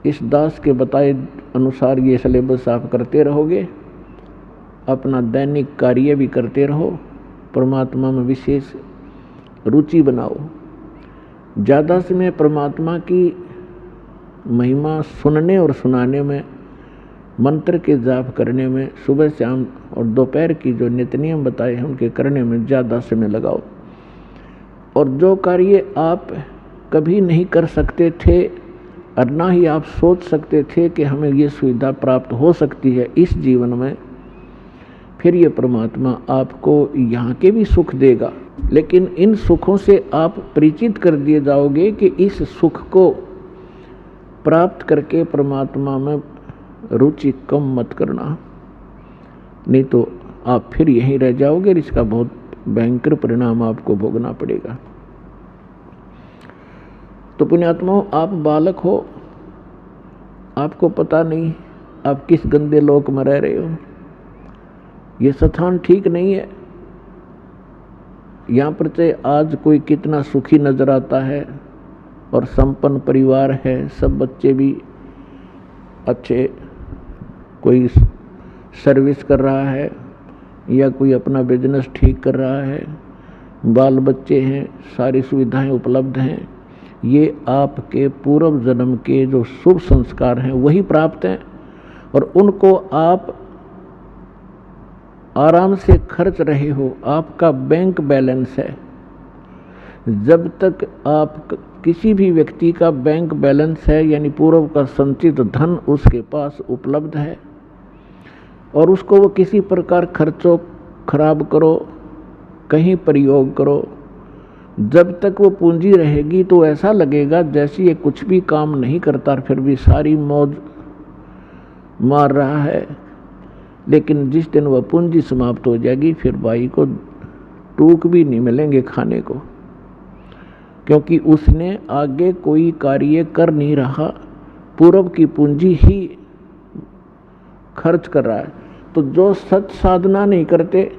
इस दास के बताए अनुसार ये सिलेबस आप करते रहोगे, अपना दैनिक कार्य भी करते रहो, परमात्मा में विशेष रुचि बनाओ। ज़्यादा समय परमात्मा की महिमा सुनने और सुनाने में, मंत्र के जाप करने में, सुबह शाम और दोपहर की जो नित्य नियम बताए हैं उनके करने में ज़्यादा समय लगाओ। और जो कार्य आप कभी नहीं कर सकते थे और ना ही आप सोच सकते थे कि हमें ये सुविधा प्राप्त हो सकती है इस जीवन में, फिर ये परमात्मा आपको यहाँ के भी सुख देगा। लेकिन इन सुखों से आप परिचित कर दिए जाओगे कि इस सुख को प्राप्त करके परमात्मा में रुचि कम मत करना, नहीं तो आप फिर यहीं रह जाओगे और इसका बहुत भयंकर परिणाम आपको भोगना पड़ेगा। तो पुण्यात्माओं, आप बालक हो, आपको पता नहीं आप किस गंदे लोक में रह रहे हो। ये स्थान ठीक नहीं है। यहाँ पर चाहे आज कोई कितना सुखी नजर आता है और संपन्न परिवार है, सब बच्चे भी अच्छे, कोई सर्विस कर रहा है या कोई अपना बिजनेस ठीक कर रहा है, बाल बच्चे हैं, सारी सुविधाएं उपलब्ध हैं। ये आपके पूर्व जन्म के जो शुभ संस्कार हैं वही प्राप्त हैं और उनको आप आराम से खर्च रहे हो। आपका बैंक बैलेंस है। जब तक आप किसी भी व्यक्ति का बैंक बैलेंस है यानी पूर्व का संचित धन उसके पास उपलब्ध है और उसको वो किसी प्रकार खर्चो खराब करो, कहीं प्रयोग करो, जब तक वो पूंजी रहेगी तो ऐसा लगेगा जैसे ये कुछ भी काम नहीं करता, फिर भी सारी मौज मार रहा है। लेकिन जिस दिन वह पूंजी समाप्त हो जाएगी फिर भाई को टूक भी नहीं मिलेंगे खाने को, क्योंकि उसने आगे कोई कार्य कर नहीं रहा, पूर्व की पूंजी ही खर्च कर रहा है। तो जो सत साधना नहीं करते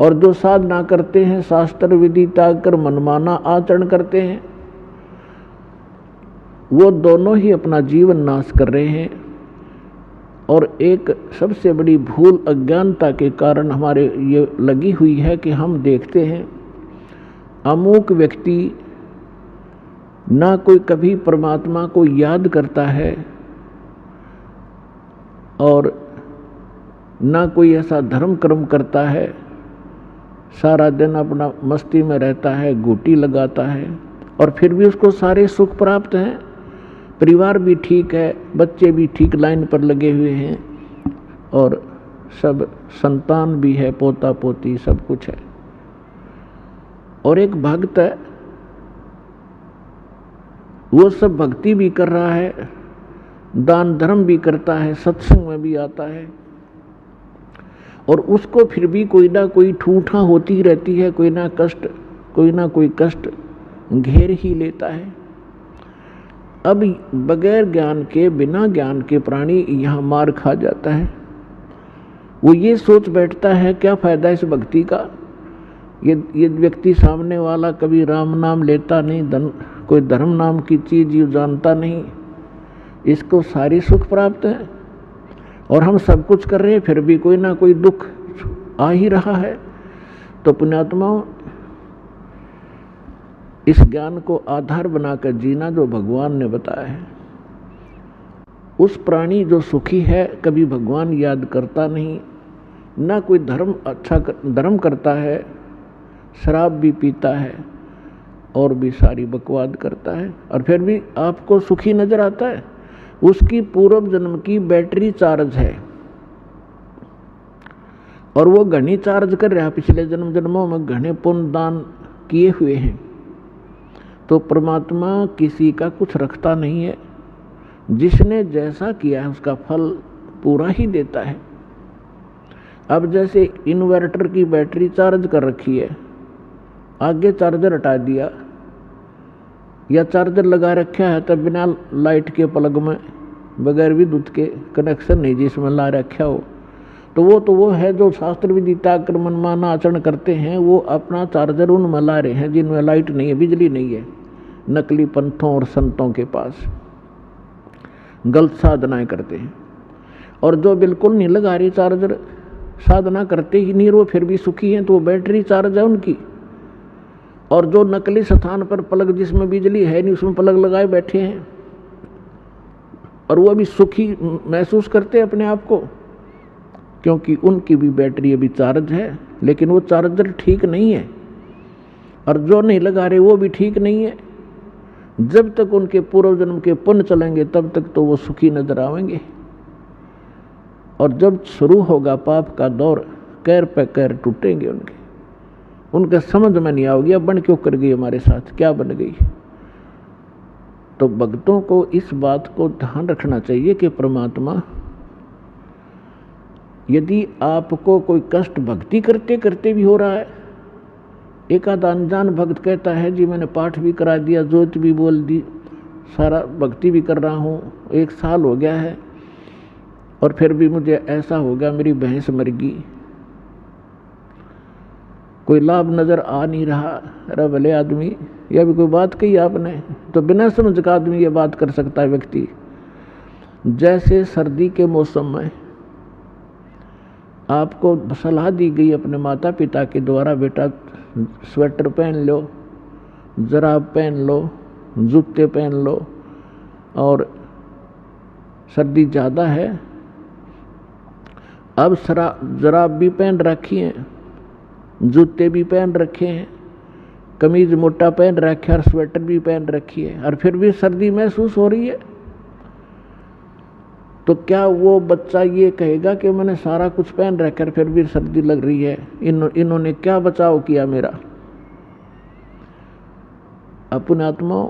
और जो साधना करते हैं, शास्त्र विधि त्याग कर मनमाना आचरण करते हैं, वो दोनों ही अपना जीवन नाश कर रहे हैं। और एक सबसे बड़ी भूल अज्ञानता के कारण हमारे ये लगी हुई है कि हम देखते हैं अमुक व्यक्ति ना कोई कभी परमात्मा को याद करता है और ना कोई ऐसा धर्म कर्म करता है, सारा दिन अपना मस्ती में रहता है, घूटी लगाता है और फिर भी उसको सारे सुख प्राप्त हैं, परिवार भी ठीक है, बच्चे भी ठीक लाइन पर लगे हुए हैं और सब संतान भी है, पोता पोती सब कुछ है। और एक भक्त है, वो सब भक्ति भी कर रहा है, दान धर्म भी करता है, सत्संग में भी आता है और उसको फिर भी कोई ना कोई ठूठा होती रहती है, कोई ना कोई कष्ट घेर ही लेता है। अब बगैर ज्ञान के, बिना ज्ञान के प्राणी यहाँ मार खा जाता है। वो ये सोच बैठता है क्या फायदा इस भक्ति का, ये व्यक्ति सामने वाला कभी राम नाम लेता नहीं, कोई धर्म नाम की चीज ये जानता नहीं, इसको सारी सुख प्राप्त है और हम सब कुछ कर रहे हैं फिर भी कोई ना कोई दुख आ ही रहा है। तो पुण्यात्माओं, इस ज्ञान को आधार बनाकर जीना जो भगवान ने बताया है। उस प्राणी जो सुखी है कभी भगवान याद करता नहीं, ना कोई धर्म करता है, शराब भी पीता है और भी सारी बकवाद करता है और फिर भी आपको सुखी नजर आता है। उसकी पूर्व जन्म की बैटरी चार्ज है और वो घनी चार्ज कर रहा है, पिछले जन्मों में घने पुण्य दान किए हुए हैं। तो परमात्मा किसी का कुछ रखता नहीं है, जिसने जैसा किया है उसका फल पूरा ही देता है। अब जैसे इन्वर्टर की बैटरी चार्ज कर रखी है, आगे चार्जर हटा दिया या चार्जर लगा रखा है तब बिना लाइट के प्लग में बगैर विद्युत के कनेक्शन नहीं जिसमें ला रखा हो, तो वो है जो शास्त्र विधि त्याग कर मनमाना आचरण करते हैं, वो अपना चार्जर उनमें ला रहे हैं जिनमें लाइट नहीं है, बिजली नहीं है, नकली पंथों और संतों के पास। गलत साधनाएं करते हैं। और जो बिल्कुल नहीं लगा रही चार्जर, साधना करते ही नहीं, वो फिर भी सुखी हैं, तो वो बैटरी चार्ज है उनकी। और जो नकली स्थान पर प्लग, जिसमें बिजली है नहीं, उसमें प्लग लगाए बैठे हैं और वो भी सुखी महसूस करते हैं अपने आप को, क्योंकि उनकी भी बैटरी अभी चार्ज है, लेकिन वो चार्जर ठीक नहीं है। और जो नहीं लगा रहे वो भी ठीक नहीं है। जब तक उनके पूर्व जन्म के पुण्य चलेंगे तब तक तो वो सुखी नजर आएंगे। और जब शुरू होगा पाप का दौर, कैर पे कैर टूटेंगे उनके समझ में नहीं आओगी अब बन क्यों कर गई हमारे साथ, क्या बन गई। तो भक्तों को इस बात को ध्यान रखना चाहिए कि परमात्मा, यदि आपको कोई कष्ट भक्ति करते करते भी हो रहा है, एक आध अनजान भक्त कहता है जी मैंने पाठ भी करा दिया, ज्योत भी बोल दी, सारा भक्ति भी कर रहा हूँ, 1 साल हो गया है और फिर भी मुझे ऐसा हो गया, मेरी भैंस मर गई, कोई लाभ नजर आ नहीं रहा। अरे भले आदमी, यह भी कोई बात कही आपने, तो बिना समझ का आदमी ये बात कर सकता है व्यक्ति। जैसे सर्दी के मौसम में आपको सलाह दी गई अपने माता पिता के द्वारा, बेटा स्वेटर पहन लो, जराब पहन लो, जूते पहन लो, और सर्दी ज़्यादा है, अब जराब भी पहन रखी हैं, जूते भी पहन रखे हैं, कमीज मोटा पहन रखे और स्वेटर भी पहन रखी है, और फिर भी सर्दी महसूस हो रही है। तो क्या वो बच्चा ये कहेगा कि मैंने सारा कुछ पहन रखा फिर भी सर्दी लग रही है, इन्होंने क्या बचाव किया मेरा। अपने आत्माओं,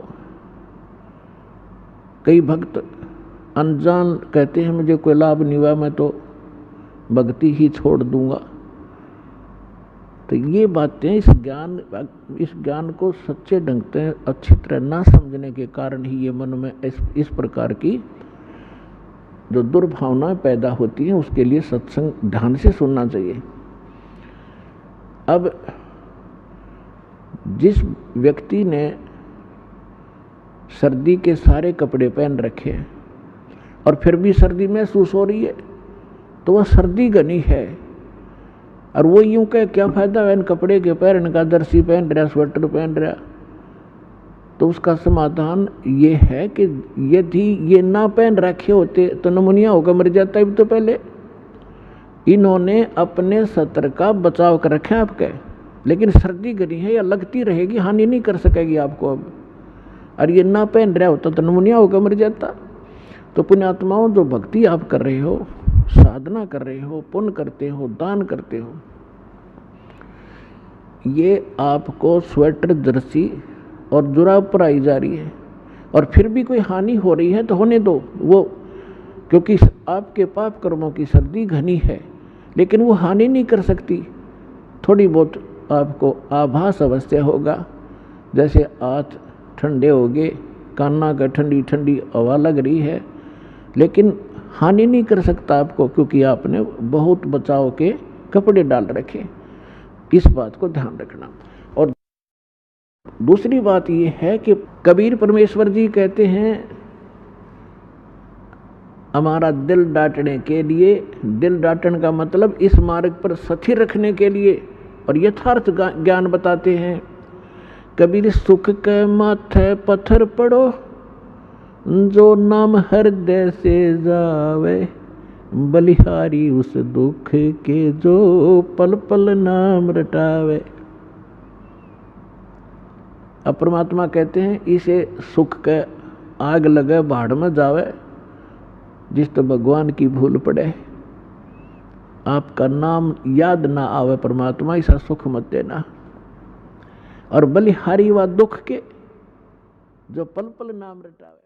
कई भक्त अनजान कहते हैं मुझे कोई लाभ नहीं हुआ, मैं तो भक्ति ही छोड़ दूंगा। तो ये बातें इस ज्ञान को सच्चे ढंग से अच्छी तरह ना समझने के कारण ही ये मन में इस प्रकार की जो दुर्भावनाएं पैदा होती हैं। उसके लिए सत्संग ध्यान से सुनना चाहिए। अब जिस व्यक्ति ने सर्दी के सारे कपड़े पहन रखे हैं और फिर भी सर्दी महसूस हो रही है, तो वह सर्दी घनी है। और वो यूं कहे क्या फायदा है इन कपड़े के पहनने का, दर्शी पहन रहा, स्वेटर पहन रहा। तो उसका समाधान ये है कि यदि ये ना पहन रखे होते तो नमूनिया होकर मर जाता है। तो पहले इन्होंने अपने सत्र का बचाव कर रखे आपके, लेकिन सर्दी घनी है या लगती रहेगी, हानि नहीं कर सकेगी आपको अब। और ये ना पहन रहा होता तो नमूनिया होकर मर जाता। तो पुण्यात्माओं, जो भक्ति आप कर रहे हो, साधना कर रहे हो, पुण्य करते हो, दान करते हो, ये आपको स्वेटर, जर्सी और जुराब पर आई जा रही है और फिर भी कोई हानि हो रही है तो होने दो वो, क्योंकि आपके पाप कर्मों की सर्दी घनी है, लेकिन वो हानि नहीं कर सकती। थोड़ी बहुत आपको आभास अवश्य होगा, जैसे हाथ ठंडे हो गए, कान्ना का ठंडी ठंडी हवा लग रही है, लेकिन हानि नहीं कर सकता आपको, क्योंकि आपने बहुत बचाव के कपड़े डाल रखे। इस बात को ध्यान रखना। और दूसरी बात यह है कि कबीर परमेश्वर जी कहते हैं हमारा दिल डांटने के लिए, दिल डांटने का मतलब इस मार्ग पर स्थिर रखने के लिए और यथार्थ ज्ञान बताते हैं। कबीर सुख के माथे पत्थर पड़ो, जो नाम हृदय से जावे, बलिहारी उस दुख के जो पल पल नाम रटावे। अब परमात्मा कहते हैं इसे सुख के आग लगे भाड़ में जावे, जिस तो भगवान की भूल पड़े, आपका नाम याद ना आवे परमात्मा, ऐसा सुख मत देना। और बलिहारी व दुख के जो पल पल नाम रटावे।